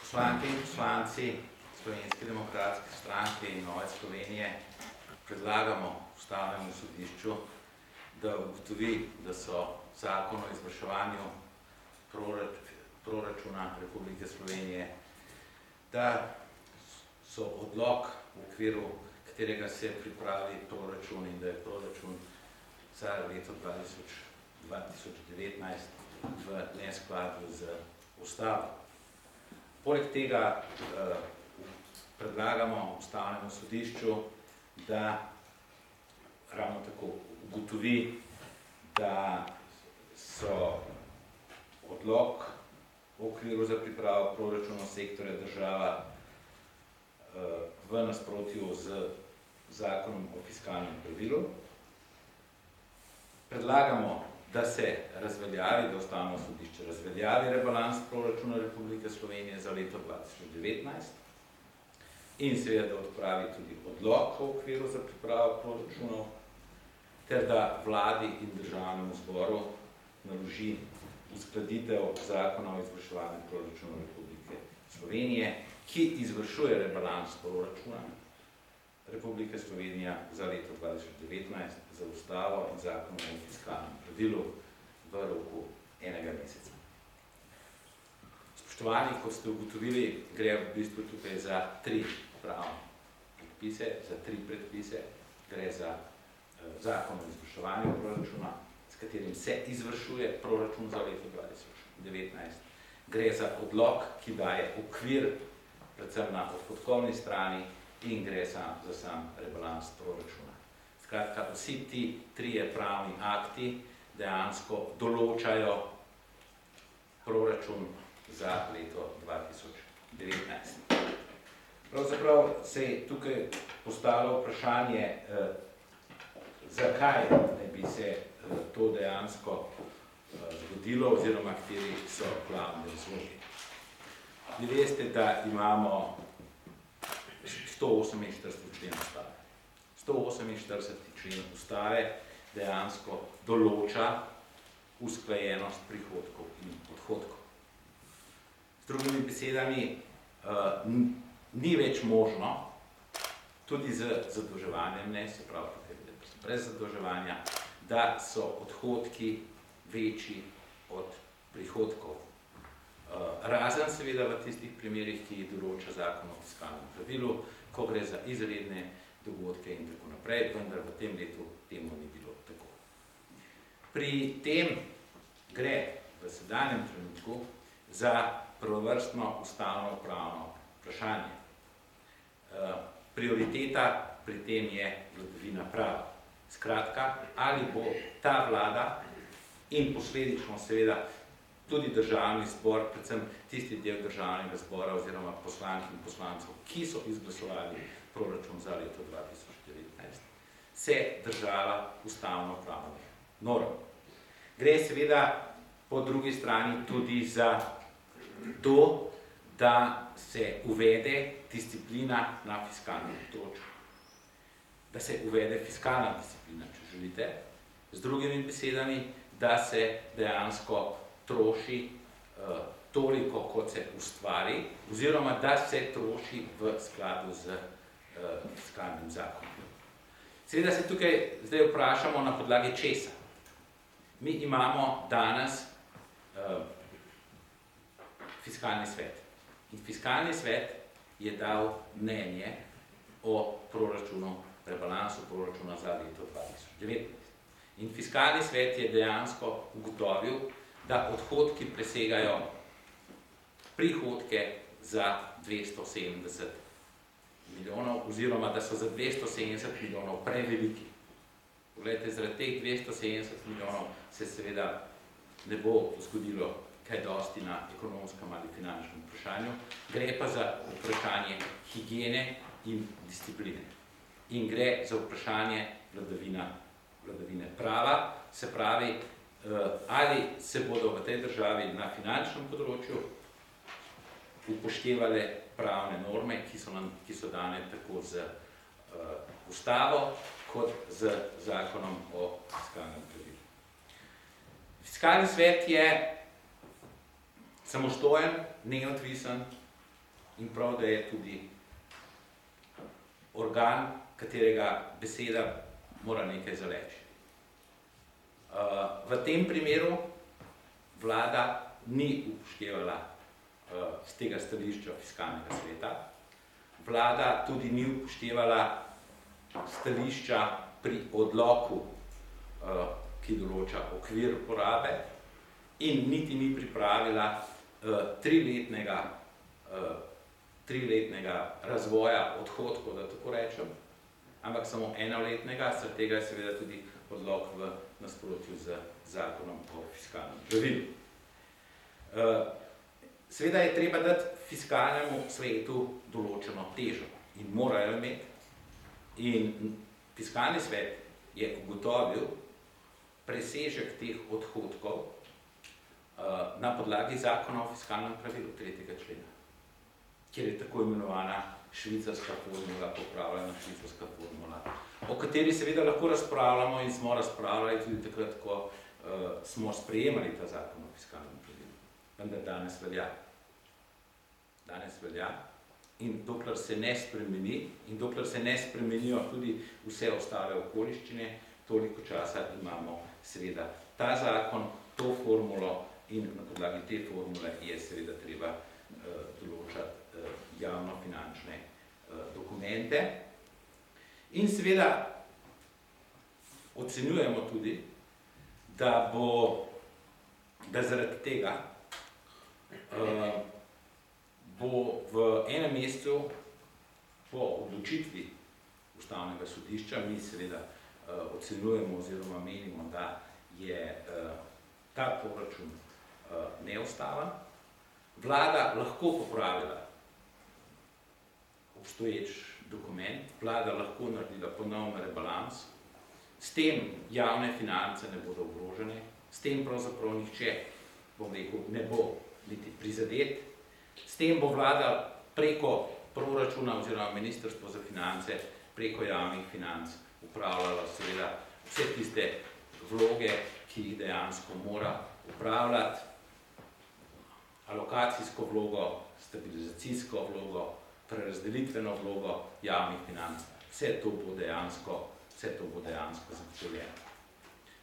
Poslanke in poslanci Slovenske demokratske stranke in Nove Slovenije predlagamo Ustavnemu sodišču, da ugotovi, da so zakon o izvrševanju proračuna Republike Slovenije, da so odlok, v okviru katerega se pripravi proračun in da je proračun za leto 2019 v neskladju z Ustavo. Poleg tega predlagamo Ustavnemu sodišču, da ravno tako ugotovi, da so odlok v okviru za pripravo proračunov sektorja država v nasprotju z zakonom o fiskalnem pravilu. Predlagamo, da se razveljavi, da Ustavno sodišče razveljavi rebalans proračuna Republike Slovenije za leto 2019 in seveda, da odpravi tudi odlok v okviru za pripravo proračunov, ter da vladi in državnemu zboru naloži uskladitev zakona o izvrševanju proračuna Republike Slovenije, ki izvršuje rebalans proračuna Republike Slovenije za leto 2019 za Ustavo in zakon o fiskalnem pravilu v roku enega meseca. Spoštovani, kot ste ugotovili, gre v bistvu tukaj za tri pravne predpise, za tri predpise. Gre za zakon o izvrševanju proračuna, s katerim se izvršuje proračun za leto 2019. Gre za odlok, ki daje okvir predvsem na odhodkovni strani, in gre za sam rebalans proračuna. Skratka, vsi ti trije pravni akti dejansko določajo proračun za leto 2019. Pravzaprav se je tukaj postavilo vprašanje, zakaj ne bi se to dejansko zgodilo, oziroma kateri so glavni razlogi. Vi veste, da imamo 148. člen Ustave. 148. člen Ustave dejansko določa usklajenost prihodkov in odhodkov. S drugimi besedami, ni več možno, tudi z zadolževanjem, ne, se pravi, brez zadolževanja, da so odhodki večji od prihodkov. Razen seveda v tistih primerih, ki določa zakon o fiskalnem pravilu, ko gre za izredne dogodke in tako naprej, vendar v tem letu temu ni bilo tako. Pri tem gre v sedanjem trenutku za prvovrstno ustavno-pravno vprašanje. Prioriteta pri tem je vladavina prava. Skratka, ali bo ta vlada in posledično seveda tudi državni zbor, predvsem tisti del državnega zbora oziroma poslank in poslancev, ki so izglasovali proračun za leto 2019, se držala ustavno-pravnih norm. Gre seveda po drugi strani tudi za to, da se uvede disciplina na fiskalnem področju. Da se uvede fiskalna disciplina, če želite, z drugimi besedami, da se dejansko troši toliko, kot se ustvari, oziroma da se troši v skladu z fiskalnim zakonom. Seveda se tukaj zdaj vprašamo, na podlagi česa. Mi imamo danes fiskalni svet. In fiskalni svet je dal mnenje o proračunu, rebalansu proračuna za leto 2019. In fiskalni svet je dejansko ugotovil, da odhodki presegajo prihodke za 270 milijonov, oziroma da so za 270 milijonov preveliki. Poglejte, zaradi teh 270 milijonov se seveda ne bo zgodilo kaj dosti na ekonomskem ali finančnem vprašanju, gre pa za vprašanje higiene in discipline. In gre za vprašanje vladavine prava, se pravi, ali se bodo v tej državi na finančnem področju upoštevale pravne norme, ki so dane tako z Ustavo, kot z zakonom o fiskalnem pravilu. Fiskalni svet je samostojen, neodvisen in prav, da je tudi organ, katerega beseda mora nekaj zaleči. V tem primeru vlada ni upoštevala z tega stališča fiskalnega sveta. Vlada tudi ni upoštevala stališča pri odloku, ki določa okvir porabe, in niti ni pripravila triletnega razvoja odhodkov, da tako rečem, ampak samo enoletnega, zaradi tega je seveda tudi odlok v nasprotju z zakonom o fiskalnem pravilu. Seveda je treba dati fiskalnemu svetu določeno težo in morajo imeti. In fiskalni svet je ugotovil presežek teh odhodkov na podlagi zakona o fiskalnem pravilu 3. člena, kjer je tako imenovana švicarska formula, popravljena švicarska formula, o kateri seveda lahko razpravljamo in smo razpravljali tudi takrat, ko smo sprejemali ta zakon o fiskalnem pravilu. Vendar danes velja. Danes velja. In dokler se ne spremeni, in dokler se ne spremenijo tudi vse ostale okoliščine, toliko časa imamo seveda ta zakon, to formulo, in na podlagi te formule je seveda treba določati javnofinančne dokumente. In seveda ocenjujemo tudi, da zaradi tega bo v enem mesecu po odločitvi Ustavnega sodišča, mi seveda ocenjujemo oziroma menimo, da je ta proračun neustaven, vlada lahko popravila obstoječ dokument, vlada lahko naredila ponovno rebalans, s tem javne finance ne bodo ogrožene, s tem pravzaprav nihče, bom rekel, ne bo niti prizadet, s tem bo vlada preko proračuna oziroma Ministrstvo za finance, preko javnih financ upravljala seveda vse tiste vloge, ki jih dejansko mora upravljati, alokacijsko vlogo, stabilizacijsko vlogo, prerazdelitveno vlogo javnih financ. Vse to bo dejansko zagotovljeno.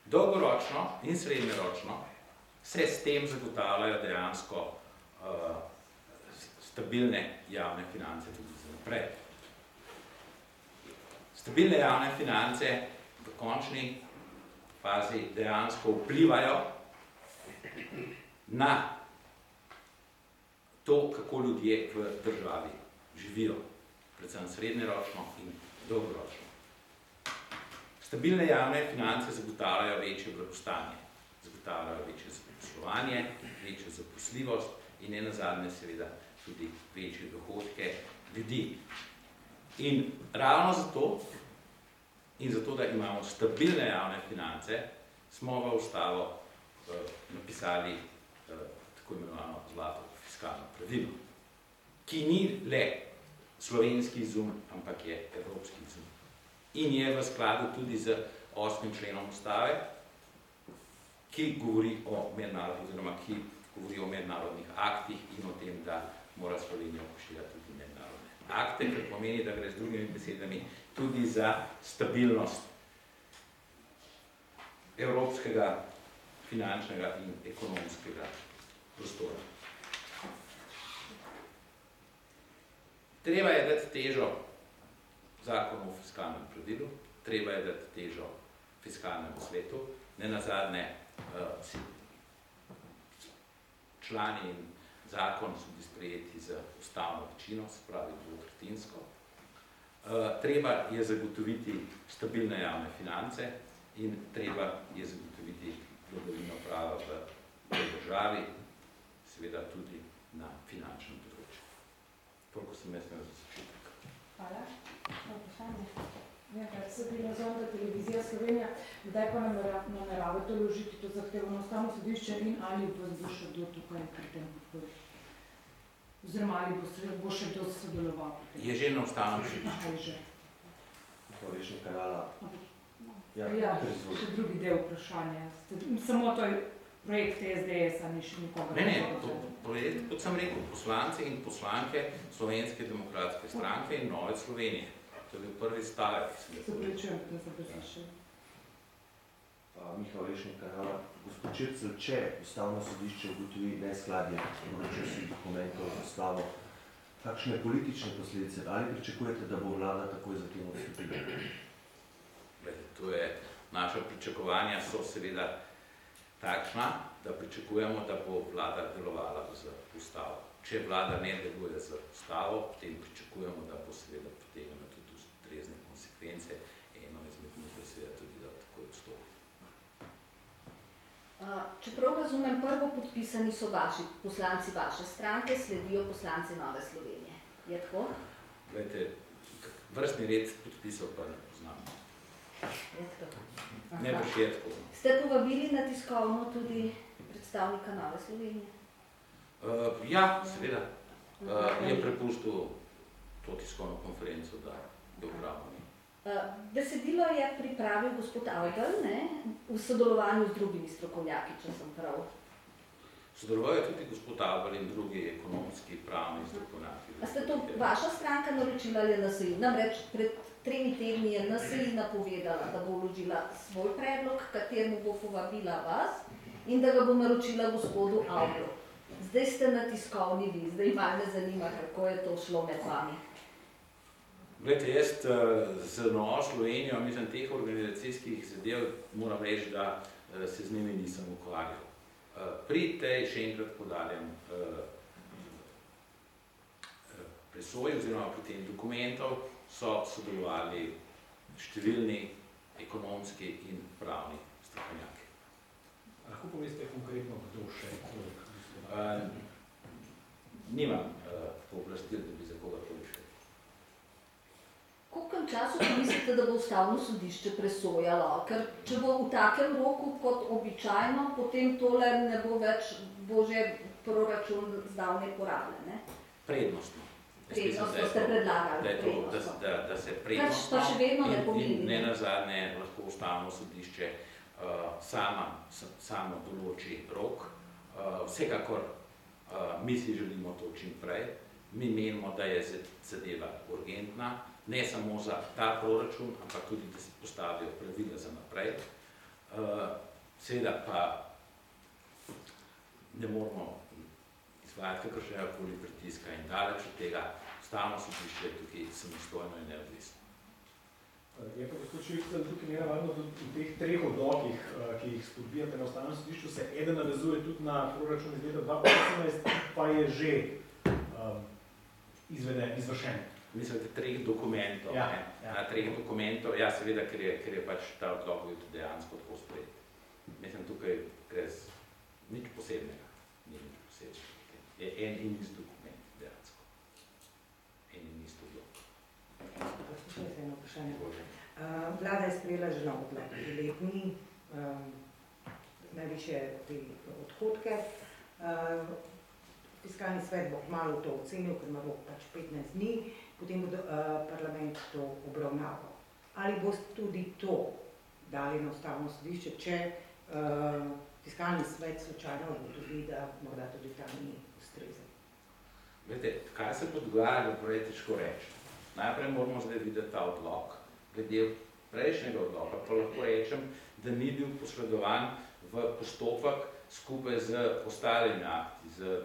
Dolgoročno in srednjeročno se s tem zagotavljajo dejansko stabilne javne finance tudi za naprej. Stabilne javne finance v končni fazi dejansko vplivajo na to, kako ljudje v državi živijo, predvsem srednjeročno in dolgoročno. Stabilne javne finance zagotavljajo večje blagostanje, zagotavljajo večje zaposlovanje, večjo zaposljivost in nenazadnje seveda tudi večje dohodke ljudi. In ravno zato, da imamo stabilne javne finance, smo v Ustavo napisali tako imenovano zlato fiskalno pravilo, ki ni le slovenski izum, ampak je evropski izum. In je v skladu tudi z 8. členom Ustave, ki govori o mednarodnih aktih in o tem, da mora Slovenija upoštevati tudi mednarodne akte, kar pomeni, da gre z drugimi besedami tudi za stabilnost evropskega finančnega in ekonomskega prostora. Treba je dati težo zakonu o fiskalnem pravilu, treba je dati težo fiskalnemu svetu, nenazadnje člani in zakon so bili sprejeti z ustavno večino, se pravi dvotretjinsko. Treba je zagotoviti stabilne javne finance in treba je zagotoviti vladavino prava v državi, seveda tudi na finančnem področju. Toliko sem jaz imel za začetek. Hvala. Vprašanje. Se bi nazval Televizija Slovenija, kdaj pa nameravate vložiti to zahtevo na Ustavno sodišče in ali vas bo še kdo tukaj pri tem podporil? Oziroma ali bo še kdo sodeloval? Je že na Ustavnem sodišču. Aha, je že. To veš nekaj dala. Ja, še drugi del vprašanja. Samo to je projekt SDS-a, ni še nikoga. Ne, projekt, kot sem rekel, poslanci in poslanke Slovenske demokratske stranke in Nove Slovenije. To je bil prvi stavek, ki sem ga povedal. Se pričujem, da se preslišal. Mihael Lešnik, gospod Čircelj, če Ustavno sodišče ugotovi neskladje proračunskih dokumentov z Ustavo, kakšne politične posledice ali pričakujete, da bo vlada takoj za tem odstopila? To je, naša pričakovanja so seveda takšna, da pričakujemo, da bo vlada delovala z Ustavo. Če vlada ne deluje z Ustavo, potem pričakujemo, da bo seveda potegnila tudi ustrezne konsekvence. Eno izmed njih je seveda tudi, da takoj odstopi. Čeprav razumem, prvo podpisani so poslanci vaše stranke, sledijo poslanci Nove Slovenije. Je tako? Glejte, vrstni red podpisov pa ne poznam. Je tako. Ne boš je tako. Ste povabili na tiskovno tudi predstavnika Nove Slovenije? Ja, seveda. Je prepustil to tiskovno konferenco, da je upravljal. Besedilo je pripravil gospod Avdel, v sodelovanju z drugimi strokovnjaki, če sem prav. Sodeloval je tudi gospod Avdel in drugi ekonomski, pravni strokovnjaki. A ste to vaša stranka naročila ali NSI? Namreč pred 3 tedni je NSI napovedala, da bo vložila svoj predlog, kateremu bo povabila vas in da ga bo naročila gospodu Avdelu. Zdaj ste na tiskovni vi, zdaj malo me zanima, kako je to šlo med vami. Glejte, jaz z Novo Slovenijo, mislim, teh organizacijskih zadev moram reči, da se z njimi nisem ukvarjal. Pri tej, še enkrat podarjam, presoji oziroma pri tem dokumentov so sodelovali številni ekonomski in pravni strokovnjaki. Lahko poveste konkretno, kdo še? Nimam pooblastil, da bi za kogarkoli šel. V koliko času mislite, da bo Ustavno sodišče presojalo? Ker če bo v takem roku kot običajno, potem tole ne bo več, bo že proračun zdavnaj porabljen, ne? Prednostno. Prednostno ste predlagali. Da se prednostno pa še vedno ne pomeni. In ne nazadnje lahko Ustavno sodišče samo določi rok. Vsekakor mi si želimo to čim prej. Mi menimo, da je zadeva urgentna, ne samo za ta proračun, ampak tudi, da se postavijo pravila za naprej. Seveda pa ne moramo izvajati kakršnega koli pritiska in daleč od tega Ustavno sodišče tukaj samostojno in neodvisno. Je pa gospod Čircelj tukaj nenavadno, da v teh 3 odlokih, ki jih spodbijate na Ustavnem sodišču, se eden navezuje tudi na proračun iz leta 2018, pa je že izvršen. Mislite, 3 dokumentov. Ja. Na 3 dokumentov, ja, seveda, ker je pač ta odlok bil tudi dejansko tako sprejet. Mislim, tukaj gre nič posebnega. Ni nič posebnega. Je en in isti dokument, dejansko. En in isti odlok. Še eno vprašanje. Vlada je sprejela že nov odlok, letni, najvišje te odhodke. Fiskalni svet bo kmalu to ocenil, ker ima rok pač 15 dni, potem bo parlament to obravnaval. Ali boste tudi to dali na Ustavno sodišče, če fiskalni svet slučajno ugotovi, da morda tudi ta ni ustrezen? Veste, kaj se pa dogaja, da je težko reči. Najprej moramo zdaj videti ta odlok. Glede prejšnjega odloka pa lahko rečem, da ni bil posredovan v postopek skupaj z ostalimi akti, z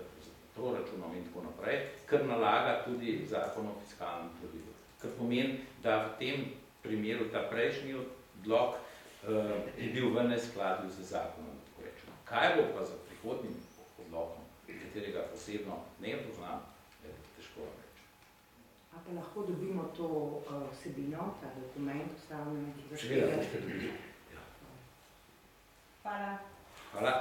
proračunom in tako naprej, kar nalaga tudi zakon o fiskalnem pravilu. Kar pomeni, da v tem primeru ta prejšnji odlok je bil v neskladju z zakonom, tako rečemo. Kaj bo pa za prihodnjim odlokom, katerega posebno ne poznam, je težko reči. A pa lahko dobimo to vsebino, ta dokument, ustavljeno Seveda, boste dobili. Hvala. Hvala.